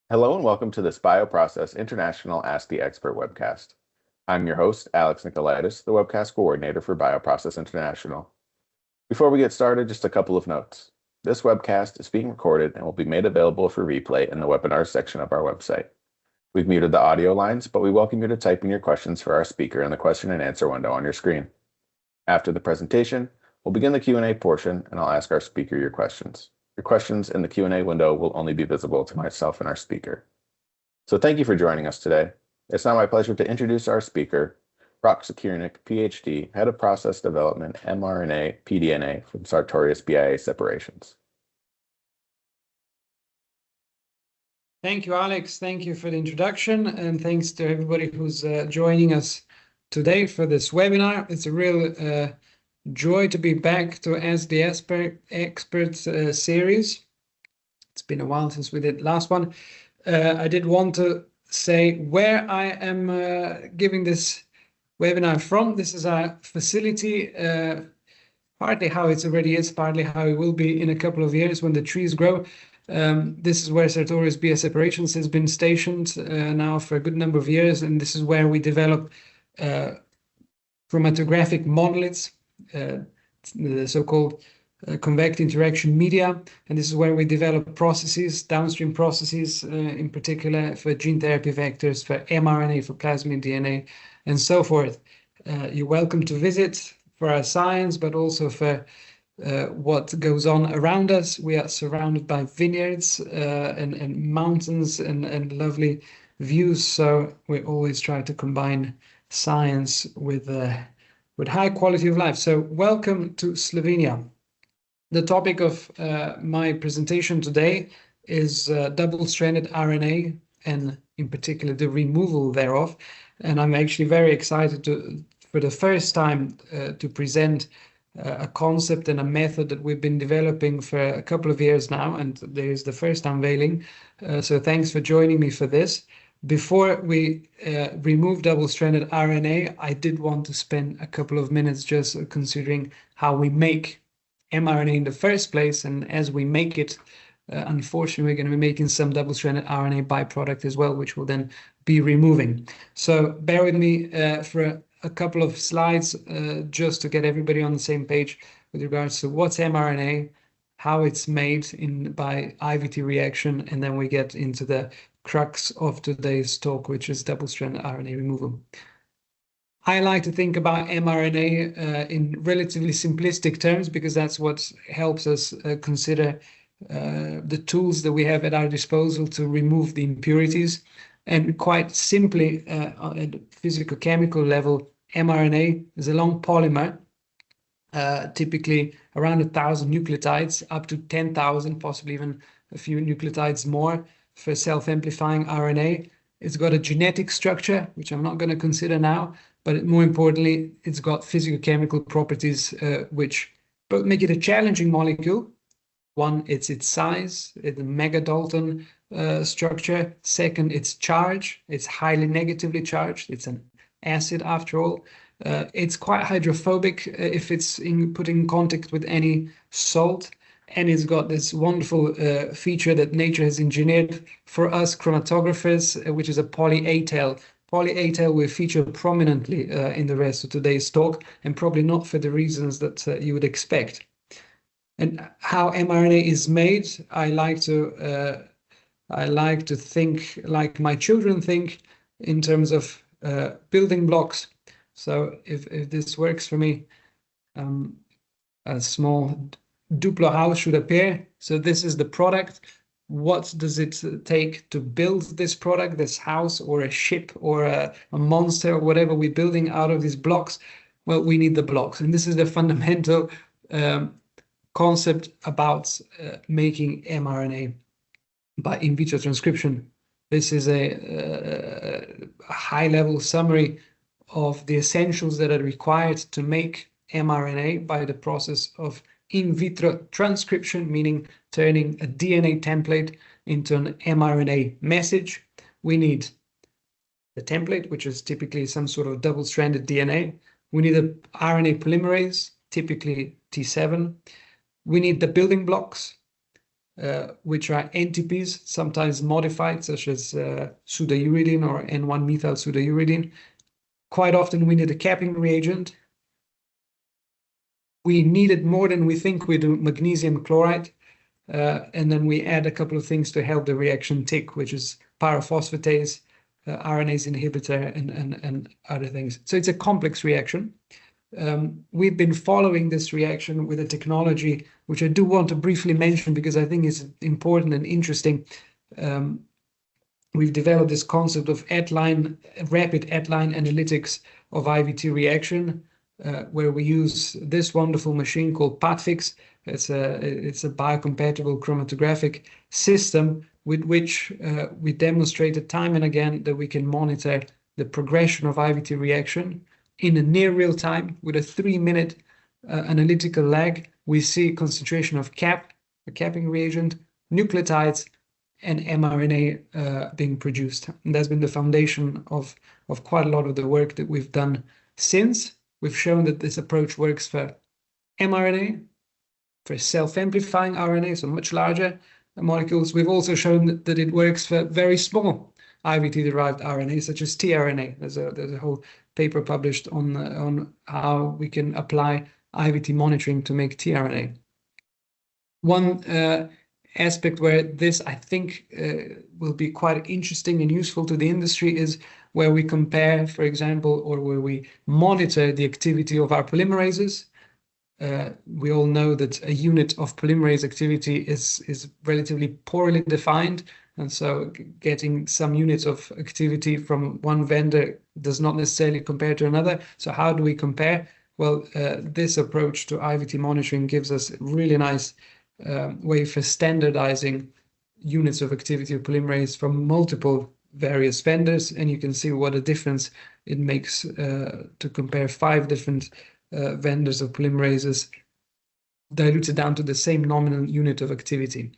Hello and welcome to this BioProcess International Ask the Expert webcast. I'm your host, Alex Nicolaitis, the webcast coordinator for BioProcess International. Before we get started, just a couple of notes. This webcast is being recorded and will be made available for replay in the webinars section of our website. We've muted the audio lines, but we welcome you to type in your questions for our speaker in the question and answer window on your screen. After the presentation, we'll begin the Q&A portion and I'll ask our speaker your questions. Your questions in the Q&A window will only be visible to myself and our speaker. So thank you for joining us today. It's now my pleasure to introduce our speaker, Rok Sekirnik, PhD, Head of Process Development, mRNA, pDNA from Sartorius BIA Separations. Thank you, Alex. Thank you for the introduction, and thanks to everybody who's joining us today for this webinar. It's a real joy to be back to Ask the Expert series. It's been a while since we did the last one. I did want to say where I am giving this webinar from. This is our facility, partly how it already is, partly how it will be in a couple of years when the trees grow. This is where Sartorius BIA Separations has been stationed now for a good number of years, and this is where we develop chromatographic monoliths, the so-called convective interaction media, and this is where we develop processes, downstream processes, in particular for gene therapy vectors, for mRNA, for plasmid DNA, and so forth. You're welcome to visit for our science, but also for what goes on around us. We are surrounded by vineyards and mountains and lovely views, so we always try to combine science with high quality of life. So welcome to Slovenia. The topic of my presentation today is double-stranded RNA, and in particular the removal thereof. And I'm actually very excited for the first time to present a concept and a method that we've been developing for a couple of years now, and there is the first unveiling. So thanks for joining me for this. Before we remove double-stranded RNA, I did want to spend a couple of minutes just considering how we make mRNA in the first place, and as we make it, unfortunately, we're going to be making some double-stranded RNA byproduct as well, which we'll then be removing. So bear with me for a couple of slides just to get everybody on the same page with regards to what's mRNA, how it's made by IVT reaction, and then we get into the crux of today's talk, which is double-stranded RNA removal. I like to think about mRNA in relatively simplistic terms because that's what helps us consider the tools that we have at our disposal to remove the impurities. And quite simply, at a physicochemical level, mRNA is a long polymer, typically around 1,000 nucleotides, up to 10,000, possibly even a few nucleotides more for self-amplifying RNA. It's got a genetic structure, which I'm not going to consider now, but more importantly, it's got physicochemical properties which both make it a challenging molecule. One, it's its size, it's a megadalton structure. Second, its charge. It's highly negatively charged. It's an acid after all. It's quite hydrophobic if it's put in contact with any salt. And it's got this wonderful feature that nature has engineered for us chromatographers, which is a polya tail. Polya tail will feature prominently in the rest of today's talk, and probably not for the reasons that you would expect. And how mRNA is made, I like to think like my children think in terms of building blocks. So if this works for me, a small Duplo house should appear. So this is the product. What does it take to build this product, this house or a ship or a monster or whatever we're building out of these blocks? Well, we need the blocks. And this is the fundamental concept about making mRNA by in vitro transcription. This is a high-level summary of the essentials that are required to make mRNA by the process of in vitro transcription, meaning turning a DNA template into an mRNA message. We need the template, which is typically some sort of double-stranded DNA. We need an RNA polymerase, typically T7. We need the building blocks, which are NTPs, sometimes modified, such as pseudouridine or N1-methyl pseudouridine. Quite often we need a capping reagent. We needed more than we think we do magnesium chloride. And then we add a couple of things to help the reaction tick, which is pyrophosphatase, RNase inhibitor, and other things. So it's a complex reaction. We've been following this reaction with a technology, which I do want to briefly mention because I think is important and interesting. We've developed this concept of rapid at-line analytics of IVT reaction, where we use this wonderful machine called PATFIX. It's a biocompatible chromatographic system with which we demonstrated time and again that we can monitor the progression of IVT reaction in a near real time with a 3-minute analytical lag. We see concentration of a capping reagent, nucleotides, and mRNA being produced. And that's been the foundation of quite a lot of the work that we've done since. We've shown that this approach works for mRNA, for self-amplifying RNA, so much larger molecules. We've also shown that it works for very small IVT-derived RNA, such as tRNA. There's a whole paper published on how we can apply IVT monitoring to make tRNA. One aspect where this, I think, will be quite interesting and useful to the industry is where we compare, for example, or where we monitor the activity of our polymerases. We all know that a unit of polymerase activity is relatively poorly defined, and so getting some units of activity from one vendor does not necessarily compare to another. So how do we compare? Well, this approach to IVT monitoring gives us a really nice way for standardizing units of activity of polymerase from multiple various vendors, and you can see what a difference it makes to compare 5 different vendors of polymerases diluted down to the same nominal unit of activity.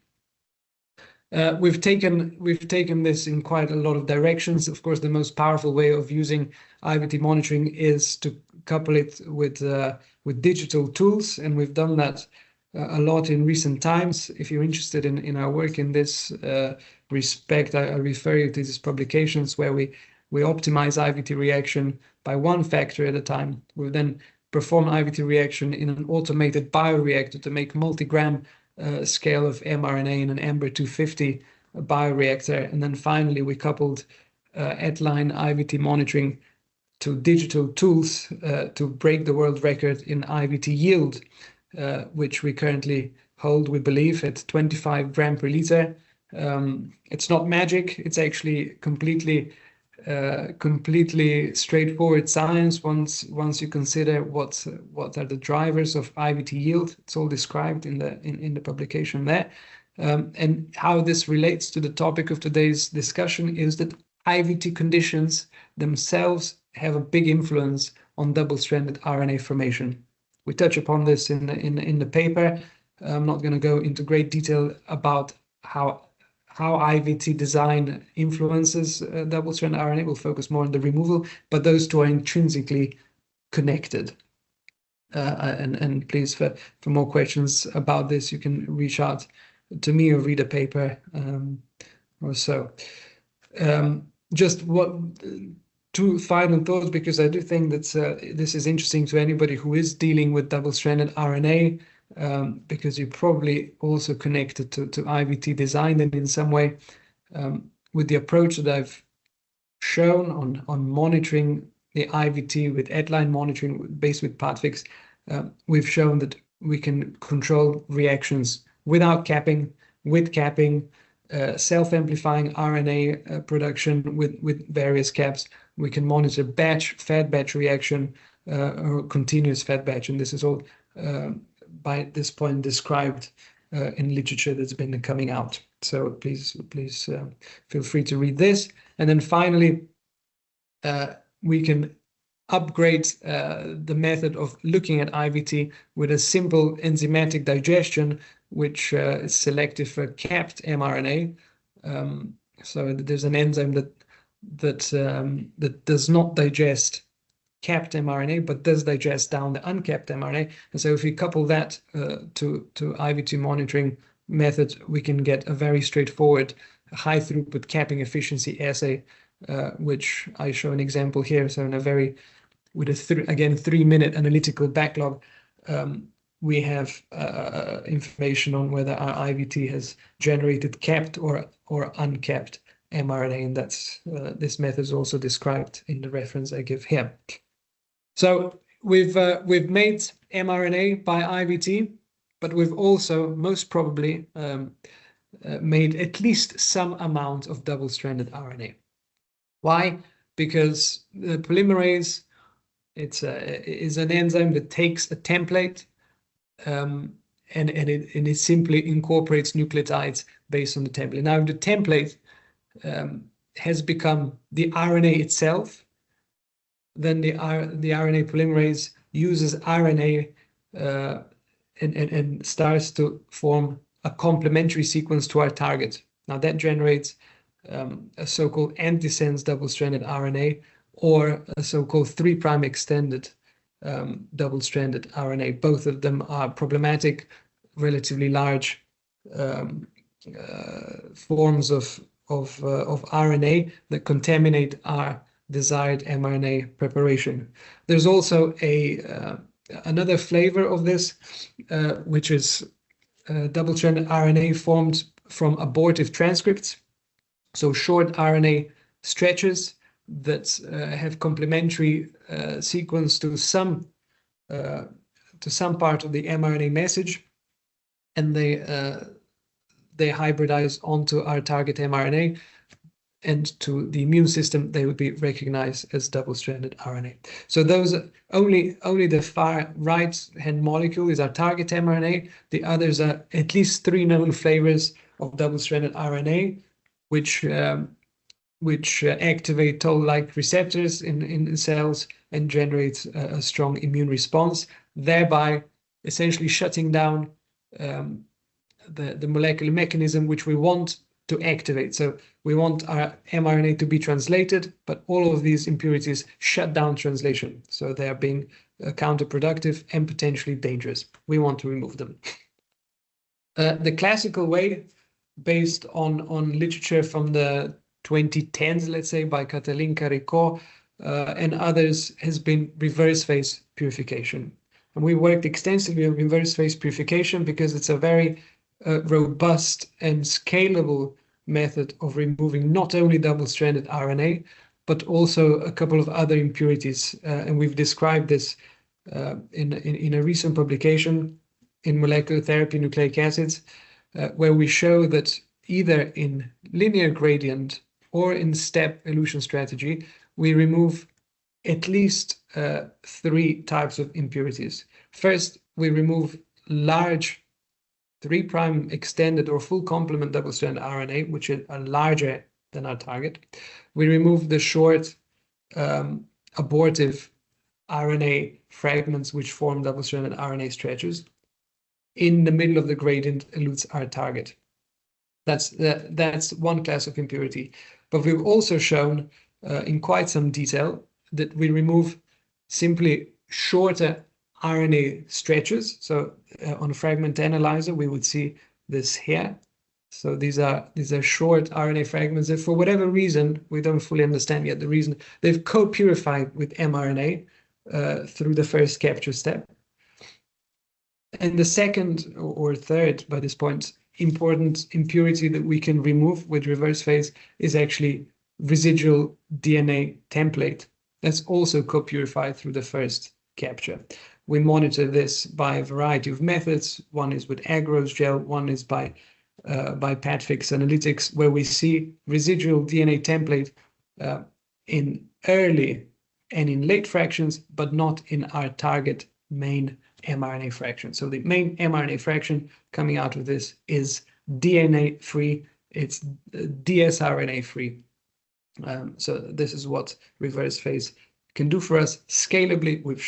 We've taken this in quite a lot of directions. Of course, the most powerful way of using IVT monitoring is to couple it with digital tools, and we've done that a lot in recent times. If you're interested in our work in this respect, I refer you to these publications where we optimize IVT reaction by 1 factor at a time. We then perform IVT reaction in an automated bioreactor to make multi-gram scale of mRNA in an Amber 250 bioreactor. And then finally, we coupled at-line IVT monitoring to digital tools to break the world record in IVT yield, which we currently hold, we believe, at 25 gram per liter. It's not magic. It's actually completely straightforward science once you consider what are the drivers of IVT yield. It's all described in the publication there. And how this relates to the topic of today's discussion is that IVT conditions themselves have a big influence on double-stranded RNA formation. We touch upon this in the paper. I'm not going to go into great detail about how IVT design influences double-stranded RNA. We'll focus more on the removal, but those two are intrinsically connected. And please, for more questions about this, you can reach out to me or read a paper or so. Just 2 final thoughts, because I do think that this is interesting to anybody who is dealing with double-stranded RNA, because you're probably also connected to IVT design and in some way. With the approach that I've shown on monitoring the IVT with at-line monitoring based with PATFIX, we've shown that we can control reactions without capping, with capping, self-amplifying RNA production with various caps. We can monitor fed batch reaction or continuous fed batch, and this is all by this point described in literature that's been coming out. So please feel free to read this. And then finally, we can upgrade the method of looking at IVT with a simple enzymatic digestion, which is selective for capped mRNA. So there's an enzyme that does not digest capped mRNA, but does digest down the uncapped mRNA. And so if we couple that to IVT monitoring method, we can get a very straightforward high throughput capping efficiency assay, which I show an example here. So in a very, with a again 3-minute analytical backlog, we have information on whether our IVT has generated capped or uncapped mRNA, and that's this method is also described in the reference I give here. So we've made mRNA by IVT, but we've also most probably made at least some amount of double-stranded RNA. Why? Because the polymerase is an enzyme that takes a template and it simply incorporates nucleotides based on the template. Now, if the template has become the RNA itself, then the RNA polymerase uses RNA and starts to form a complementary sequence to our target. Now that generates a so-called antisense double-stranded RNA, or a so-called 3' extended double-stranded RNA. Both of them are problematic, relatively large forms of RNA that contaminate our desired mRNA preparation. There's also another flavor of this, which is double-stranded RNA formed from abortive transcripts, so short RNA stretches that have complementary sequence to some part of the mRNA message, and they hybridize onto our target mRNA, and to the immune system they would be recognized as double-stranded RNA. So those only the far right hand molecule is our target mRNA. The others are at least 3 known flavors of double-stranded RNA, which activate toll-like receptors in cells and generate a strong immune response, thereby essentially shutting down the molecular mechanism which we want to activate. So we want our mRNA to be translated, but all of these impurities shut down translation. So they are being counterproductive and potentially dangerous. We want to remove them. The classical way, based on literature from the 2010s, let's say, by Catalin Caricot and others, has been reverse phase purification. And we worked extensively on reverse phase purification because it's a very robust and scalable method of removing not only double-stranded RNA, but also a couple of other impurities. And we've described this in a recent publication in Molecular Therapy Nucleic Acids, where we show that either in linear gradient or in step elution strategy, we remove at least 3 types of impurities. First, we remove large 3' extended or full complement double-stranded RNA, which are larger than our target. We remove the short abortive RNA fragments which form double-stranded RNA stretches. In the middle of the gradient elutes our target. That's one class of impurity. But we've also shown in quite some detail that we remove simply shorter RNA stretches. So on a fragment analyzer, we would see this here. So these are short RNA fragments that, for whatever reason, we don't fully understand yet the reason, they've co-purified with mRNA through the first capture step. And the second or third, by this point, important impurity that we can remove with reverse phase is actually residual DNA template. That's also co-purified through the first capture. We monitor this by a variety of methods. One is with agarose gel, one is by PATFIX analytics, where we see residual DNA template in early and in late fractions, but not in our target main mRNA fraction. So the main mRNA fraction coming out of this is DNA free, it's dsRNA free. So this is what reverse phase can do for us. Scalably, we've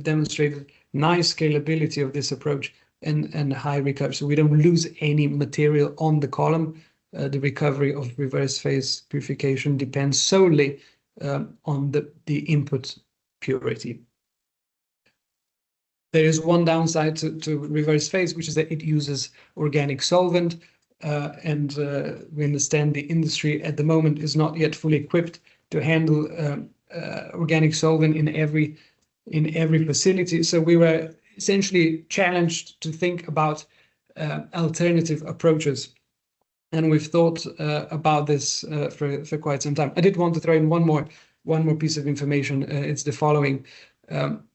demonstrated nice scalability of this approach and high recovery. So we don't lose any material on the column. The recovery of reverse phase purification depends solely on the input purity. There is one downside to reverse phase, which is that it uses organic solvent, and we understand the industry at the moment is not yet fully equipped to handle organic solvent in every facility. So we were essentially challenged to think about alternative approaches, and we've thought about this for quite some time. I did want to throw in one more piece of information. It's the following.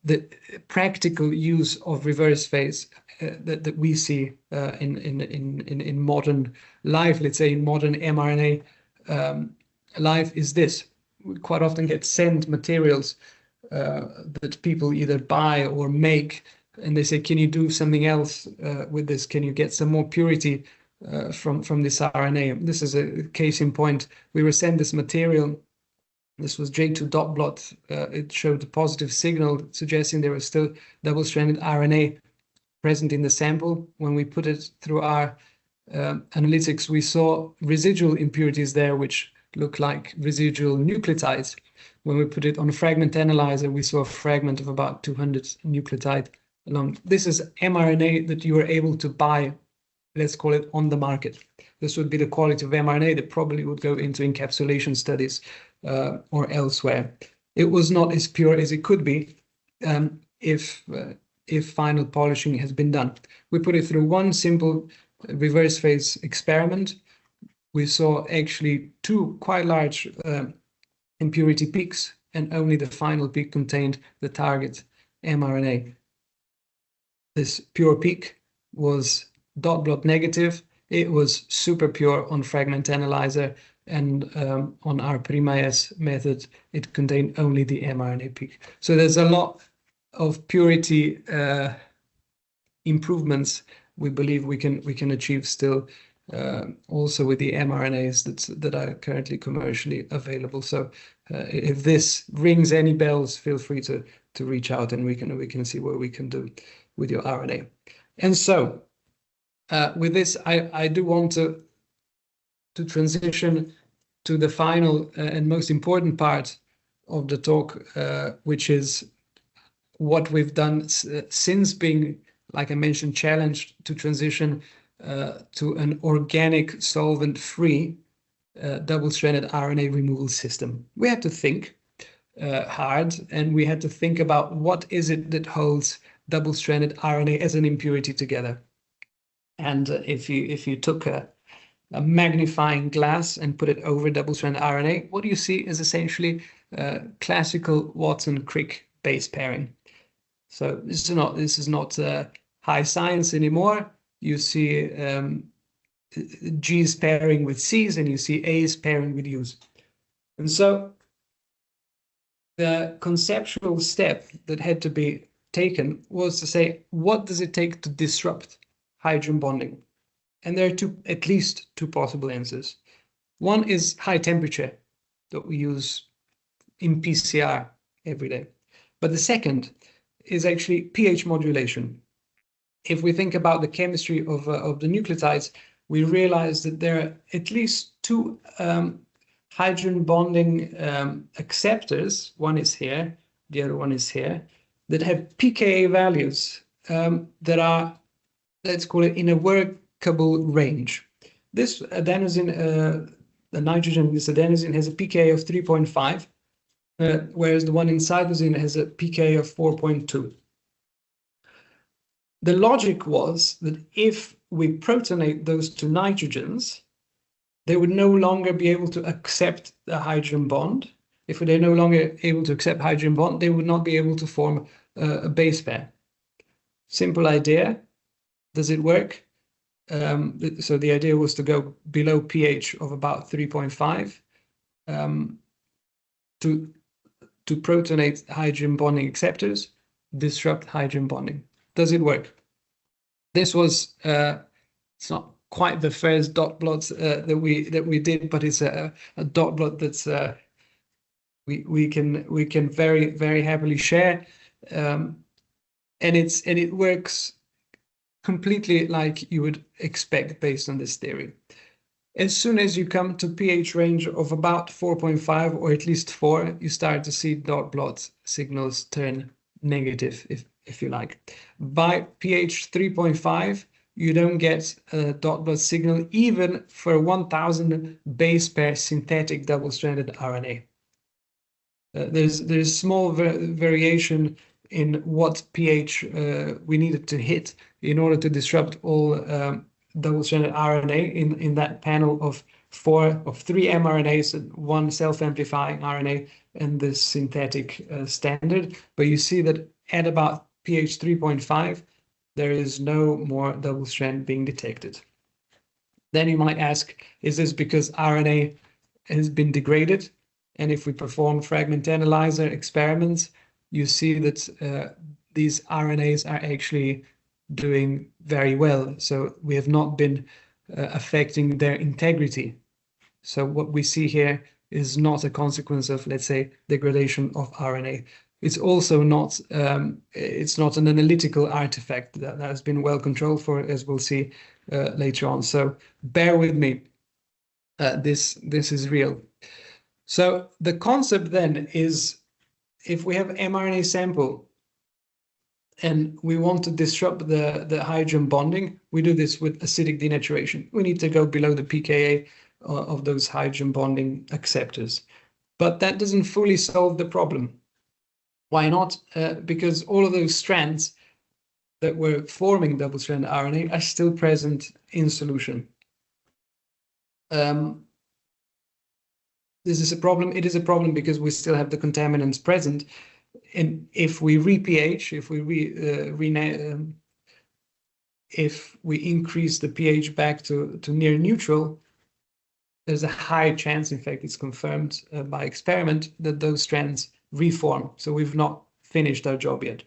The practical use of reverse phase that we see in modern life, let's say in modern mRNA life, is this. We quite often get sent materials that people either buy or make, and they say, can you do something else with this? Can you get some more purity from this RNA? This is a case in point. We were sent this material. This was J2 dot blot. It showed a positive signal suggesting there was still double-stranded RNA present in the sample. When we put it through our analytics, we saw residual impurities there, which look like residual nucleotides. When we put it on a fragment analyzer, we saw a fragment of about 200 nucleotide along. This is mRNA that you are able to buy, let's call it, on the market. This would be the quality of mRNA that probably would go into encapsulation studies or elsewhere. It was not as pure as it could be if final polishing has been done. We put it through one simple reverse phase experiment. We saw actually two quite large impurity peaks, and only the final peak contained the target mRNA. This pure peak was dot blot negative. It was super pure on fragment analyzer, and on our PrimaS method, it contained only the mRNA peak. So there's a lot of purity improvements we believe we can achieve still, also with the mRNAs that are currently commercially available. So if this rings any bells, feel free to reach out, and we can see what we can do with your RNA. And so with this, I do want to transition to the final and most important part of the talk, which is what we've done since being, like I mentioned, challenged to transition to an organic solvent-free double-stranded RNA removal system. We had to think hard, and we had to think about what is it that holds double-stranded RNA as an impurity together. And if you took a magnifying glass and put it over double-stranded RNA, what you see is essentially classical Watson-Crick base pairing. So this is not high science anymore. You see G's pairing with C's, and you see A's pairing with U's. And so the conceptual step that had to be taken was to say, what does it take to disrupt hydrogen bonding? And there are at least two possible answers. One is high temperature that we use in PCR every day. But the second is actually pH modulation. If we think about the chemistry of the nucleotides, we realize that there are at least two hydrogen bonding acceptors. One is here, the other one is here, that have pKa values that are, let's call it, in a workable range. This adenosine, the nitrogen, this adenosine has a pKa of 3.5, whereas the one in cytosine has a pKa of 4.2. The logic was that if we protonate those two nitrogens, they would no longer be able to accept the hydrogen bond. If they're no longer able to accept hydrogen bond, they would not be able to form a base pair. Simple idea. Does it work? So the idea was to go below pH of about 3.5 to protonate hydrogen bonding acceptors, disrupt hydrogen bonding. Does it work? This was it's not quite the first dot plots that we did, but it's a dot plot that's we can very happily share, and it works completely like you would expect based on this theory. As soon as you come to pH range of about 4.5 or at least 4, you start to see dot plot signals turn negative, if you like. By pH 3.5, you don't get a dot signal even for 1000 base pair synthetic double-stranded RNA. There's small variation in what pH we needed to hit in order to disrupt all double-stranded RNA in that panel of three mRNAs and one self-amplifying RNA and the synthetic standard. But you see that at about pH 3.5, there is no more double strand being detected. Then you might ask, is this because RNA has been degraded? And if we perform fragment analyzer experiments, you see that these RNAs are actually doing very well. So we have not been affecting their integrity. So what we see here is not a consequence of, let's say, degradation of RNA. It's also not it's not an analytical artifact that has been well controlled for, as we'll see later on. So bear with me. This is real. So the concept then is, if we have mRNA sample and we want to disrupt the hydrogen bonding, we do this with acidic denaturation. We need to go below the pKa of those hydrogen bonding acceptors. But that doesn't fully solve the problem. Why not? Because all of those strands that were forming double-stranded RNA are still present in solution. This is a problem. It is a problem because we still have the contaminants present. And if we re-pH, if we increase the pH back to near neutral, there's a high chance, in fact, it's confirmed by experiment, that those strands reform. So we've not finished our job yet.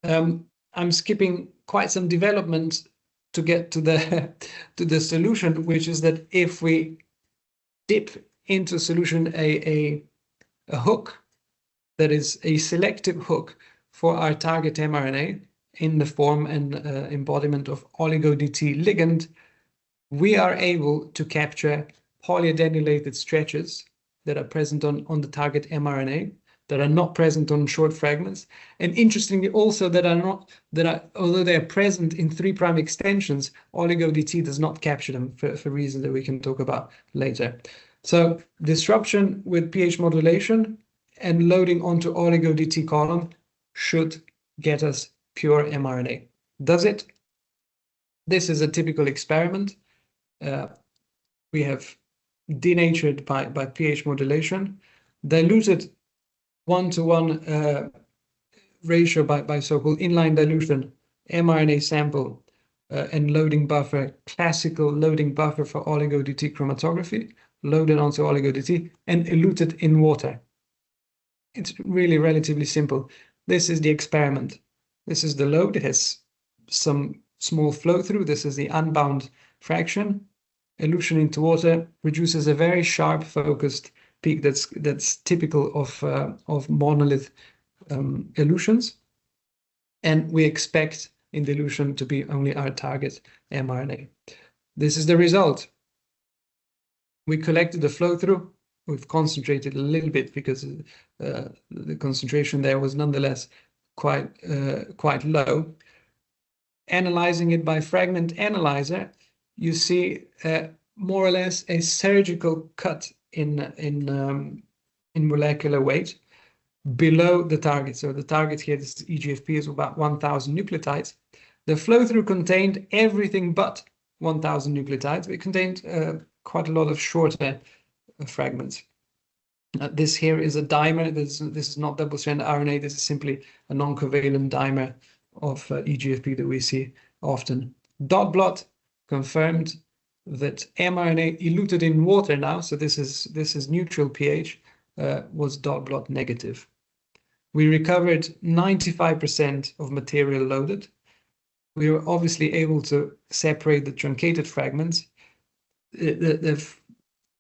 I'm skipping quite some development to get to the solution, which is that if we dip into solution a hook that is a selective hook for our target mRNA in the form and embodiment of Oligo DT ligand, we are able to capture polyadenylated stretches that are present on the target mRNA, that are not present on short fragments, and interestingly also although they are present in 3' extensions, Oligo DT does not capture them for reasons that we can talk about later. So disruption with pH modulation and loading onto Oligo DT column should get us pure mRNA. Does it? This is a typical experiment. We have denatured by pH modulation, diluted 1-to-1 ratio by so-called inline dilution, mRNA sample and loading buffer, classical loading buffer for Oligo DT chromatography, loaded onto Oligo DT and eluted in water. It's really relatively simple. This is the experiment. This is the load. It has some small flow through. This is the unbound fraction. Elution into water produces a very sharp focused peak that's typical of monolith elutions. And we expect in dilution to be only our target mRNA. This is the result. We collected the flow through. We've concentrated a little bit because the concentration there was nonetheless quite low. Analyzing it by fragment analyzer, you see more or less a surgical cut in molecular weight below the target. So the target here, this EGFP, is about 1000 nucleotides. The flow through contained everything but 1000 nucleotides. It contained quite a lot of shorter fragments. This here is a dimer. This is not double-stranded RNA. This is simply a non-covalent dimer of EGFP that we see often. Dot blot confirmed that mRNA eluted in water now, so this is neutral pH, was dot blot negative. We recovered 95% of material loaded. We were obviously able to separate the truncated fragments. The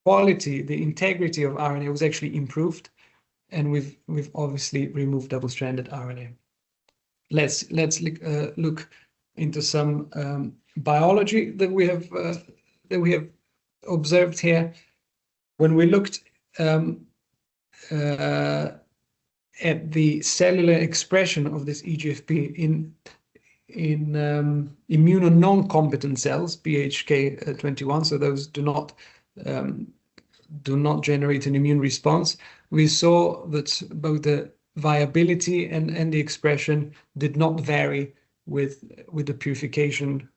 quality, the integrity of RNA was actually improved, and we've obviously removed double-stranded RNA. Let's look into some biology that we have observed here. When we looked at the cellular expression of this EGFP in immuno non-competent cells, BHK21, so those do not generate an immune response, we saw that both the viability and the expression did not vary with the purification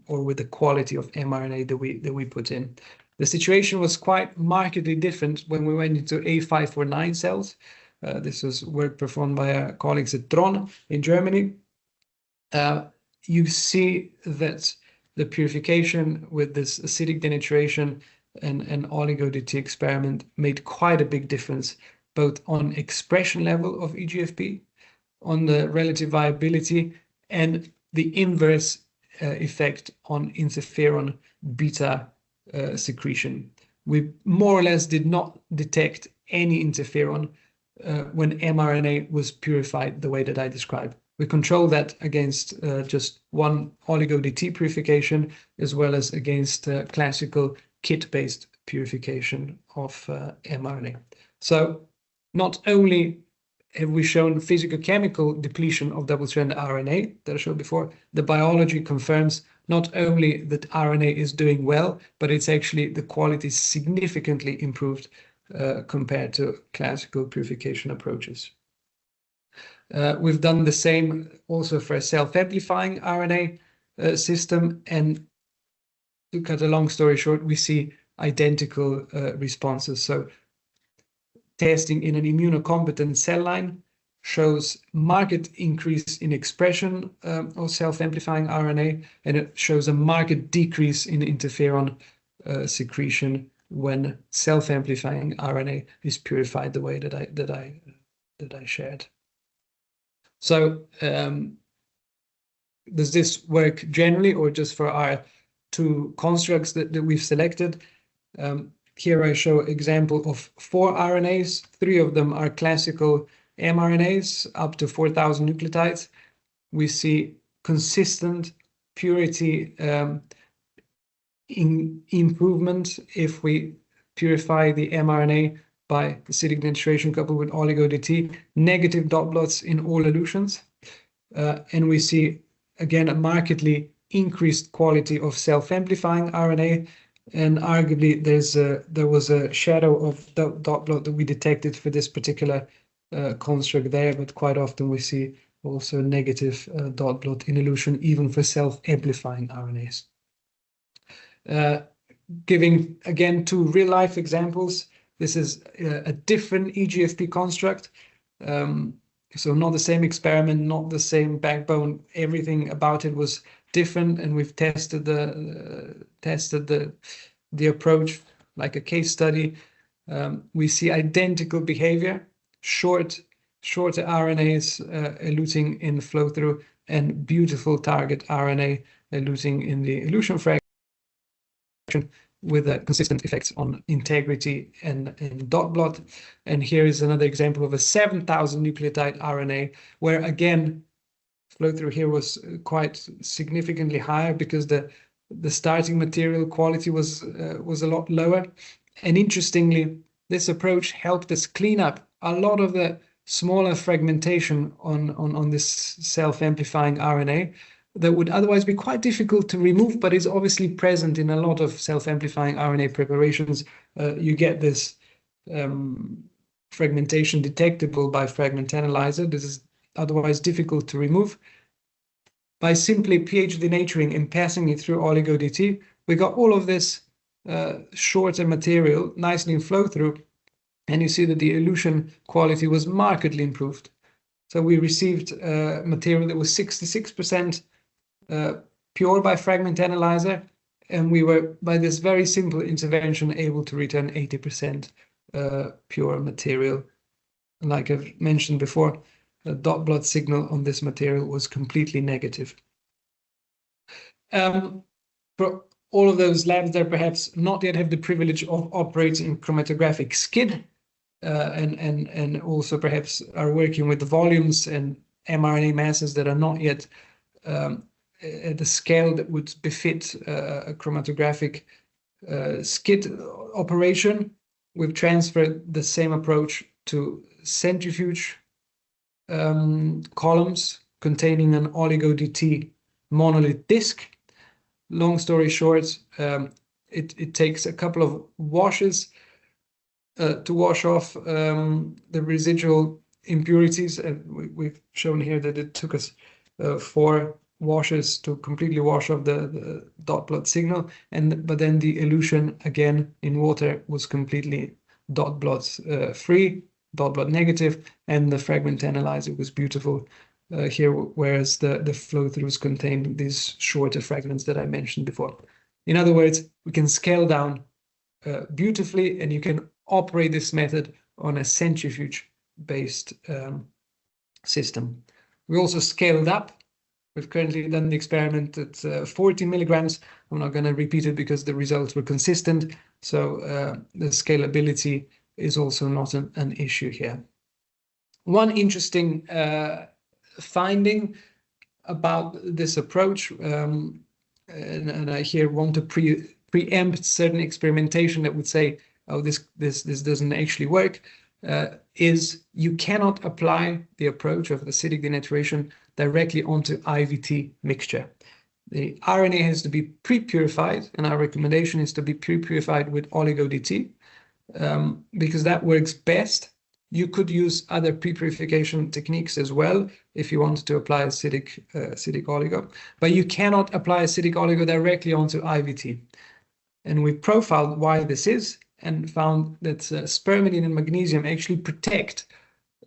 or with the quality of mRNA that we put in. The situation was quite markedly different when we went into A549 cells. This was work performed by our colleagues at Tron in Germany. You see that the purification with this acidic denaturation and Oligo DT experiment made quite a big difference, both on expression level of EGFP, on the relative viability, and the inverse effect on interferon beta secretion. We more or less did not detect any interferon when mRNA was purified the way that I described. We control that against just one Oligo DT purification, as well as against classical kit-based purification of mRNA. So not only have we shown physicochemical depletion of double-stranded RNA that I showed before, the biology confirms not only that RNA is doing well, but it's actually the quality is significantly improved compared to classical purification approaches. We've done the same also for a self-amplifying RNA system, and to cut a long story short, we see identical responses. So testing in an immunocompetent cell line shows marked increase in expression of self-amplifying RNA, and it shows a marked decrease in interferon secretion when self-amplifying RNA is purified the way that I shared. So does this work generally or just for our two constructs that we've selected? Here I show an example of 4 RNAs. 3 of them are classical mRNAs, up to 4,000 nucleotides. We see consistent purity improvement if we purify the mRNA by acidic denaturation coupled with Oligo DT, negative dot plots in all elutions. And we see, again, a markedly increased quality of self-amplifying RNA. And arguably, there was a shadow of dot plot that we detected for this particular construct there, but quite often we see also negative dot plot in elution, even for self-amplifying RNAs. Giving, again, 2 real-life examples. This is a different EGFP construct. So not the same experiment, not the same backbone. Everything about it was different, and we've tested the approach like a case study. We see identical behavior, shorter RNAs eluting in flow-through, and beautiful target RNA eluting in the elution fraction, with consistent effects on integrity and dot plot. And here is another example of a 7,000 nucleotide RNA, where again, flow through here was quite significantly higher because the starting material quality was a lot lower. And interestingly, this approach helped us clean up a lot of the smaller fragmentation on this self-amplifying RNA that would otherwise be quite difficult to remove, but is obviously present in a lot of self-amplifying RNA preparations. You get this fragmentation detectable by fragment analyzer. This is otherwise difficult to remove. By simply pH denaturing and passing it through Oligo DT, we got all of this shorter material nicely in flow through, and you see that the elution quality was markedly improved. So we received material that was 66% pure by fragment analyzer, and we were, by this very simple intervention, able to return 80% pure material. Like I've mentioned before, the dot plot signal on this material was completely negative. For all of those labs that perhaps not yet have the privilege of operating in chromatographic skid, and also perhaps are working with the volumes and mRNA masses that are not yet at the scale that would befit a chromatographic skid operation, we've transferred the same approach to centrifuge columns containing an Oligo DT monolith disk. Long story short, it takes a couple of washes to wash off the residual impurities. We've shown here that it took us 4 washes to completely wash off the dot plot signal, but then the elution again in water was completely dot plot free, dot plot negative, and the fragment analyzer was beautiful here, whereas the flow throughs contained these shorter fragments that I mentioned before. In other words, we can scale down beautifully, and you can operate this method on a centrifuge-based system. We also scaled up. We've currently done the experiment at 40 milligrams. I'm not going to repeat it because the results were consistent. So the scalability is also not an issue here. One interesting finding about this approach, and I here want to preempt certain experimentation that would say, oh, this doesn't actually work, is you cannot apply the approach of acidic denaturation directly onto IVT mixture. The RNA has to be pre-purified, and our recommendation is to be pre-purified with Oligo DT, because that works best. You could use other pre-purification techniques as well if you wanted to apply acidic oligo, but you cannot apply acidic oligo directly onto IVT. And we profiled why this is and found that spermidine and magnesium actually protect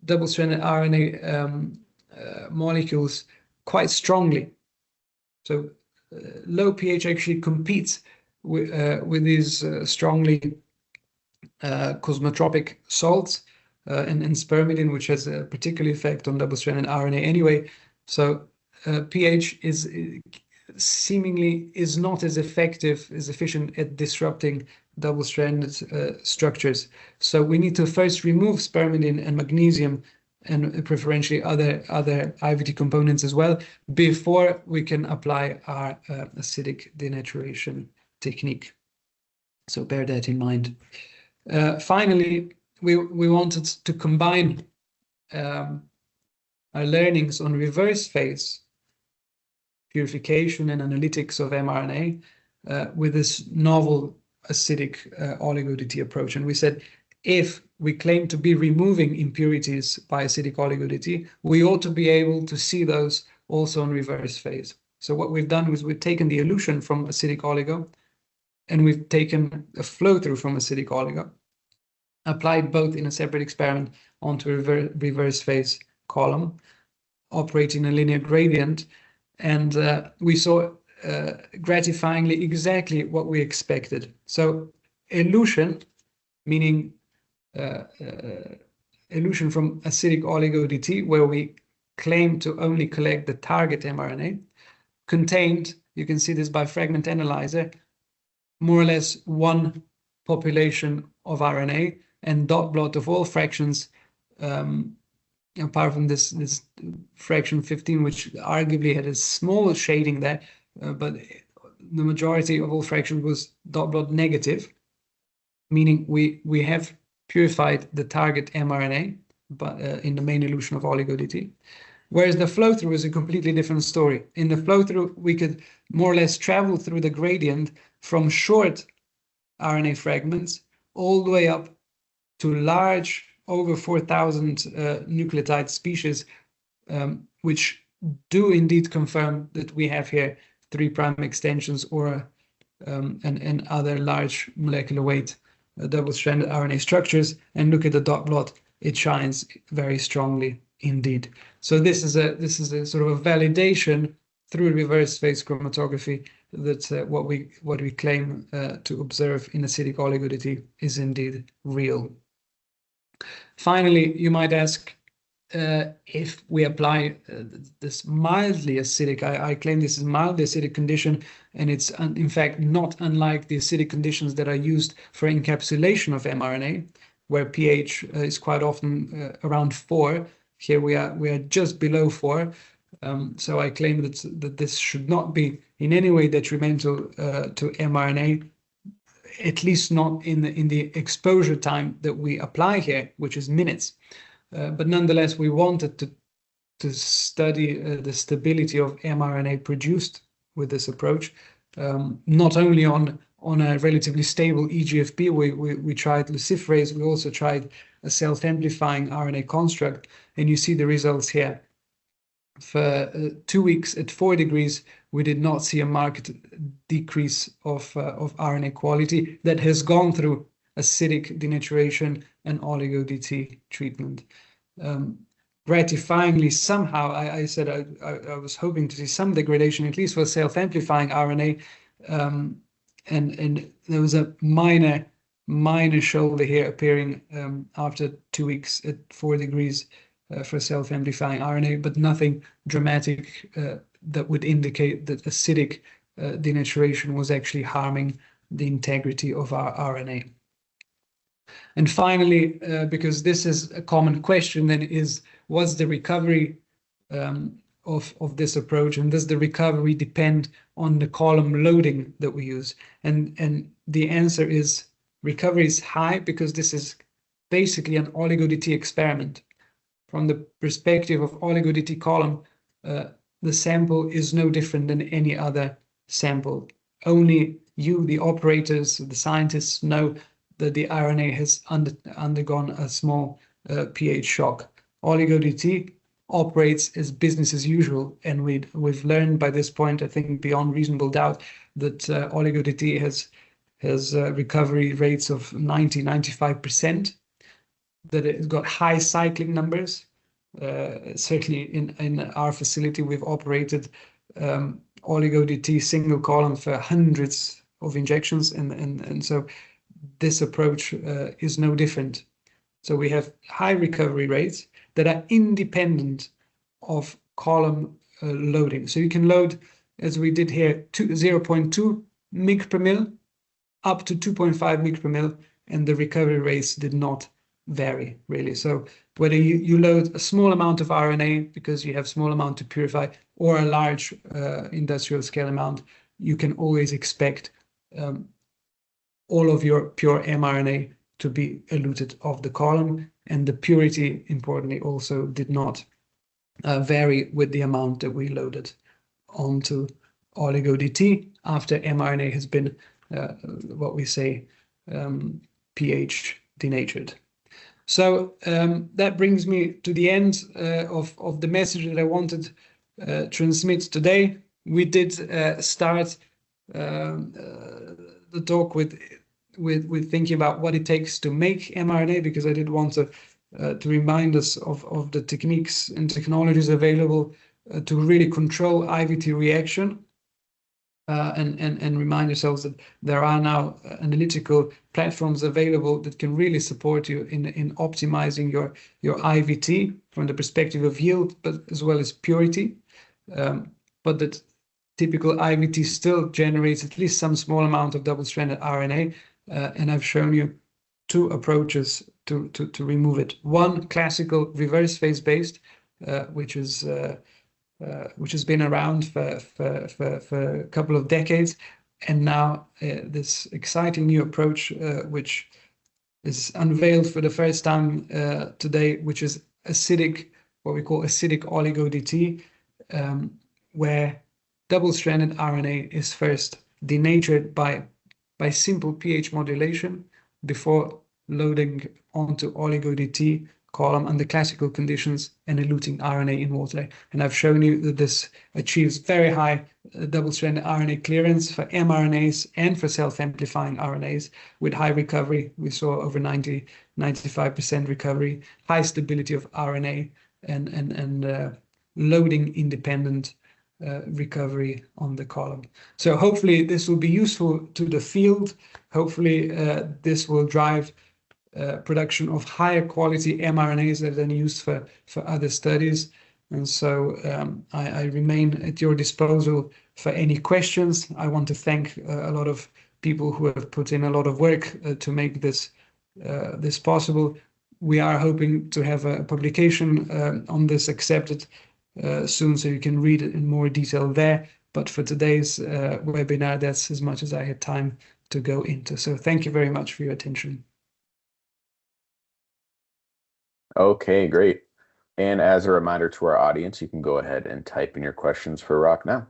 double-stranded RNA molecules quite strongly. So low pH actually competes with these strongly cosmotropic salts, and spermidine, which has a particular effect on double-stranded RNA anyway. So pH is seemingly not as efficient at disrupting double-stranded structures. So we need to first remove spermidine and magnesium, and preferentially other IVT components as well, before we can apply our acidic denaturation technique. So bear that in mind. Finally, we wanted to combine our learnings on reverse phase purification and analytics of mRNA with this novel acidic oligo DT approach. And we said, if we claim to be removing impurities by acidic oligo DT, we ought to be able to see those also on reverse phase. So what we've done was we've taken the elution from acidic oligo, and we've taken a flow through from acidic oligo, applied both in a separate experiment onto a reverse phase column, operating a linear gradient, and we saw gratifyingly exactly what we expected. So elution, meaning elution from acidic oligo DT, where we claim to only collect the target mRNA, contained, you can see this by fragment analyzer, more or less one population of RNA, and dot plot of all fractions, apart from this fraction 15, which arguably had a small shading there, but the majority of all fractions was dot plot negative, meaning we have purified the target mRNA, but in the main elution of oligo DT. Whereas the flow through is a completely different story. In the flow through, we could more or less travel through the gradient from short RNA fragments all the way up to large, over 4,000 nucleotide species, which do indeed confirm that we have here 3' extensions or and other large molecular weight double-stranded RNA structures. And look at the dot plot; it shines very strongly indeed. So this is a sort of a validation through reverse phase chromatography that what we claim to observe in acidic oligo DT is indeed real. Finally, you might ask, if we apply this mildly acidic, I claim this is mildly acidic condition, and it's in fact not unlike the acidic conditions that are used for encapsulation of mRNA, where pH is quite often around 4. Here we are just below 4. So I claim that this should not be in any way detrimental to mRNA, at least not in the exposure time that we apply here, which is minutes. But nonetheless, we wanted study the stability of mRNA produced with this approach, not only on a relatively stable EGFP. We tried luciferase, we also tried a self-amplifying RNA construct, and you see the results here. For 2 weeks at 4 degrees, we did not see a marked decrease of RNA quality that has gone through acidic denaturation and oligo DT treatment. Gratifyingly, somehow, I said I was hoping to see some degradation, at least for self-amplifying RNA, and there was a minor shoulder here appearing after 2 weeks at 4 degrees for self-amplifying RNA, but nothing dramatic that would indicate that acidic denaturation was actually harming the integrity of our RNA. And finally, because this is a common question, then was the recovery of this approach, and does the recovery depend on the column loading that we use? And the answer is recovery is high because this is basically an oligo-DT experiment. From the perspective of oligo-DT column, the sample is no different than any other sample. Only you, the operators, the scientists, know that the RNA has undergone a small pH shock. Oligo-DT operates as business as usual, and we've learned by this point, I think beyond reasonable doubt, that oligo-DT has recovery rates of 90–95%. That it's got high cycling numbers. Certainly in our facility, we've operated oligo-DT single column for hundreds of injections, and so this approach is no different. So we have high recovery rates that are independent of column loading. So you can load, as we did here, 0.2 mg per mil up to 2.5 mg per mil, and the recovery rates did not vary really. So whether you load a small amount of RNA because you have small amount to purify, or a large industrial scale amount, you can always expect all of your pure mRNA to be eluted off the column, and the purity, importantly, also did not vary with the amount that we loaded onto oligo-DT after mRNA has been what we say pH denatured. So that brings me to the end of the message that I wanted to transmit today. We did start the talk with thinking about what it takes to make mRNA, because I did want to remind us of the techniques and technologies available to really control IVT reaction. And remind yourselves that there are now analytical platforms available that can really support you in optimizing your IVT from the perspective of yield, but as well as purity. But that typical IVT still generates at least some small amount of double-stranded RNA, and I've shown you 2 approaches to remove it. One, classical reverse phase based, which has been around for a couple of decades, and now this exciting new approach, which is unveiled for the first time today, which is acidic, what we call acidic oligo-DT, where double-stranded RNA is first denatured by simple pH modulation before loading onto oligo-DT column under classical conditions and eluting RNA in water. And I've shown you that this achieves very high double-stranded RNA clearance for mRNAs and for self-amplifying RNAs with high recovery. We saw over 90–95% recovery, high stability of RNA, and loading independent recovery on the column. So hopefully this will be useful to the field. Hopefully this will drive production of higher quality mRNAs that are then used for other studies. And so I remain at your disposal for any questions. I want to thank a lot of people who have put in a lot of work to make this possible. We are hoping to have a publication on this accepted soon, so you can read it in more detail there. But for today's webinar, that's as much as I had time to go into. So thank you very much for your attention. Okay, great. And as a reminder to our audience, you can go ahead and type in your questions for Rok now.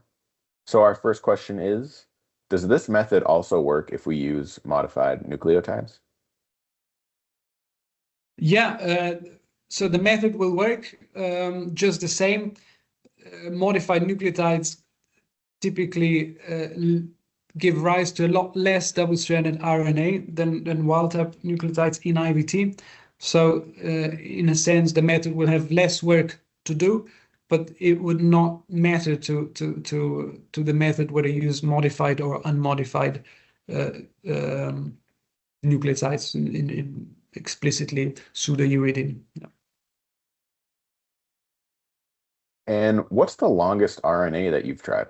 So our first question is, does this method also work if we use modified nucleotides? Yeah, so the method will work just the same. Modified nucleotides typically give rise to a lot less double-stranded RNA than wild-type nucleotides in IVT. So in a sense, the method will have less work to do, but it would not matter to the method whether you use modified or unmodified nucleotides in explicitly pseudouridine. Yeah. And what's the longest RNA that you've tried?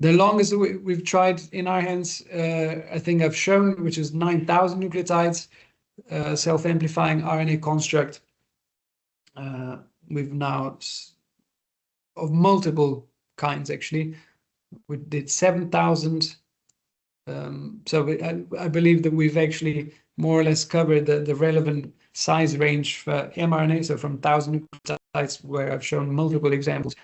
The longest we've tried in our hands, I think I've shown, which is 9,000 nucleotides, self-amplifying RNA construct. We've now, of multiple kinds actually, we did 7,000. So I believe that we've actually more or less covered the relevant size range for mRNA, so from 1,000 nucleotides, where I've shown multiple examples,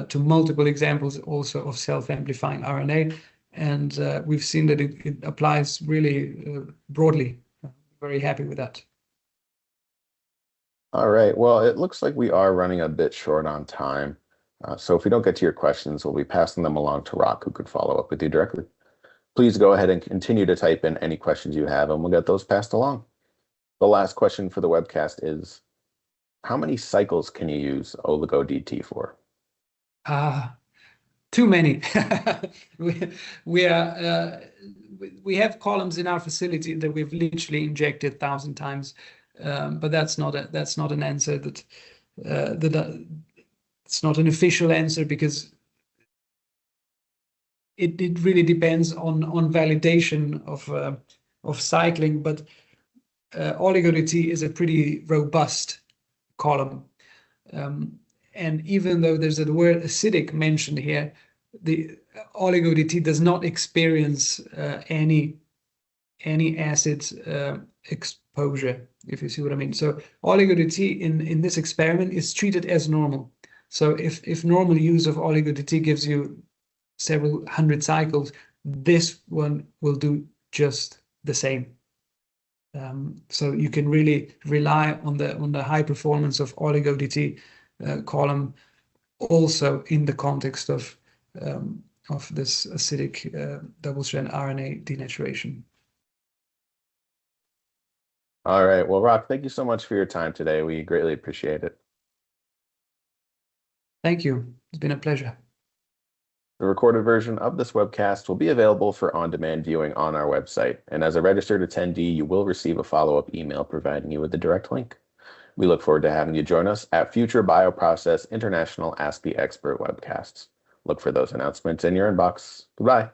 to multiple examples also of self-amplifying RNA. And we've seen that it applies really broadly. Very happy with that. All right, well, it looks like we are running a bit short on time. So if we don't get to your questions, we'll be passing them along to Rok, who could follow up with you directly. Please go ahead and continue to type in any questions you have, and we'll get those passed along. The last question for the webcast is, how many cycles can you use Oligo DT for? Too many. We have columns in our facility that we've literally injected 1,000 times, but that's not an answer it's not an official answer, because it really depends on validation of cycling. But Oligo DT is a pretty robust column. And even though there's the word acidic mentioned here, the Oligo DT does not experience any acid exposure, if you see what I mean. So Oligo DT in this experiment is treated as normal. So if normal use of Oligo DT gives you several hundred cycles, this one will do just the same. So you can really rely on the high performance of Oligo DT column, also in the context of this acidic double-strand RNA denaturation. All right, well, Rok, thank you so much for your time today. We greatly appreciate it. Thank you. It's been a pleasure. The recorded version of this webcast will be available for on-demand viewing on our website, and as a registered attendee, you will receive a follow-up email providing you with the direct link. We look forward to having you join us at future BioProcess International Ask the Expert webcasts. Look for those announcements in your inbox. Goodbye.